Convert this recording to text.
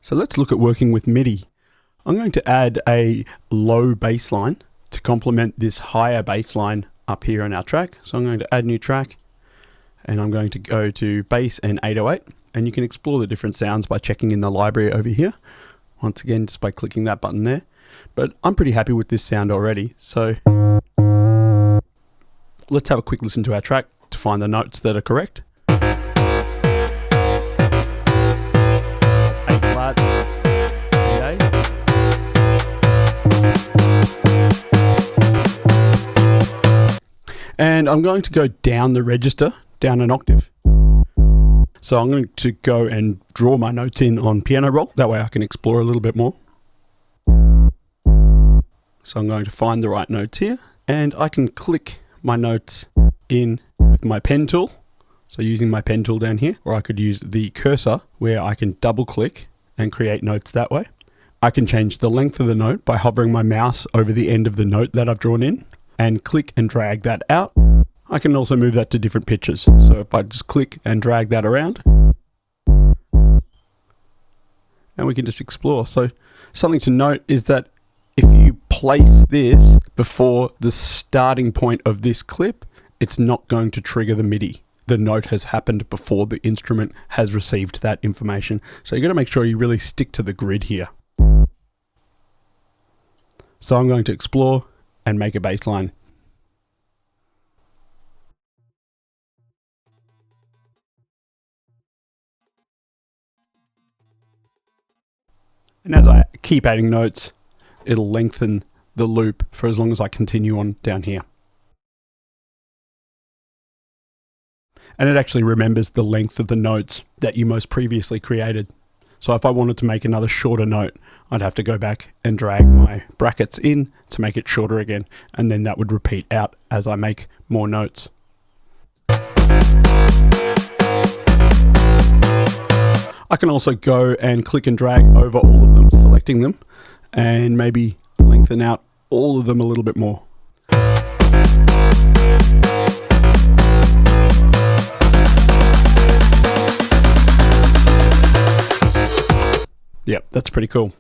So let's look at working with MIDI. I'm going to add a low bass line to complement this higher bass line up here on our track. So I'm going to add new track, and I'm going to go to bass and 808, and you can explore the different sounds by checking in the library over here. Once again, just by clicking that button there. But I'm pretty happy with this sound already. So let's have a quick listen to our track to find the notes that are correct. That's A flat, A. And I'm going to go down the register, down an octave. So I'm going to go and draw my notes in on piano roll. That way I can explore a little bit more. So I'm going to find the right notes here, and I can click my notes in with my pen tool. So using my pen tool down here, or I could use the cursor where I can double click and create notes that way. I can change the length of the note by hovering my mouse over the end of the note that I've drawn in and click and drag that out. I can also move that to different pitches. So if I just click and drag that around, and we can just explore. So something to note is that if you place this before the starting point of this clip, it's not going to trigger the MIDI. The note has happened before the instrument has received that information. So you've got to make sure you really stick to the grid here. So I'm going to explore and make a bass line. And as I keep adding notes, it'll lengthen the loop for as long as I continue on down here. And it actually remembers the length of the notes that you most previously created. So if I wanted to make another shorter note, I'd have to go back and drag my brackets in to make it shorter again. And then that would repeat out as I make more notes. I can also go and click and drag over all of them, selecting them, and maybe lengthen out all of them a little bit more. Yep, that's pretty cool.